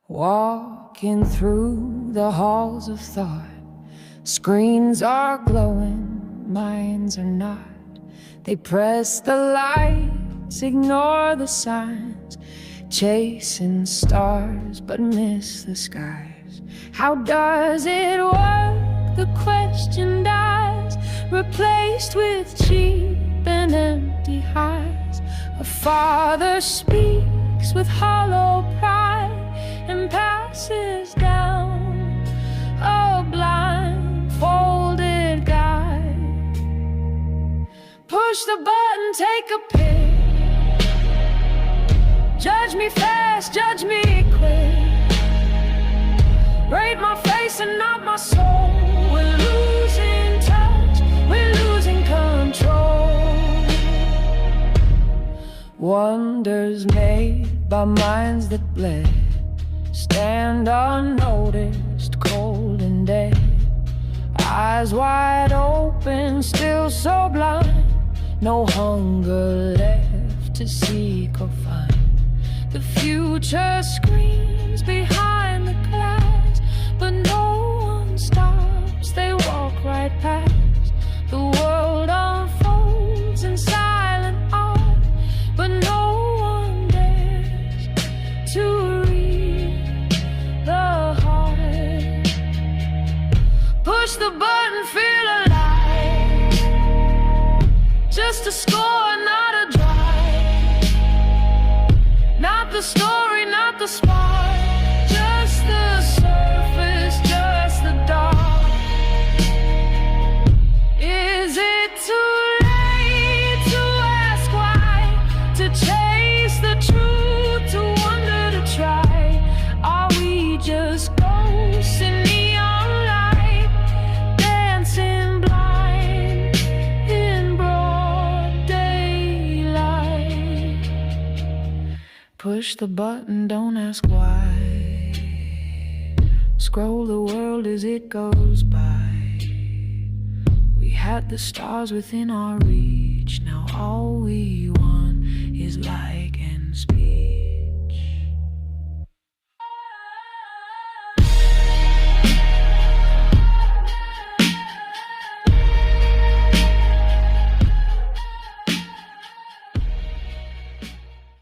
Walking through the halls of thought, screens are glowing, minds are not. They press the lights, ignore the signs, chasing stars but miss the skies. How does it work? The question dies, replaced with cheap and empty highs. A father speaks with hollow pride and passes down a blindfolded guide. Push the button, take a pic. Judge me fast, judge me quick. Rate my face and not my soul. We're losing touch, we're losing control. Wonders made by minds that bled stand unnoticed, cold and dead. Eyes wide open, still so blind. No hunger left to seek or find. The future screams behind the clouds, but no one stops, they walk right past. The world unfolds in silent awe, but no one dares to read the heart. Push the button, feel alive. Just a score, not a drive. Not the story, not the spark. Just the surface, just the dark. Is it too late to ask why? To chase the truth, to wonder, to try? Are we just ghosts in neon light, dancing blind in broad daylight? Push the button, don't ask why. Scroll the world as it goes by. We had the stars within our reach. Now all we want is like and speed.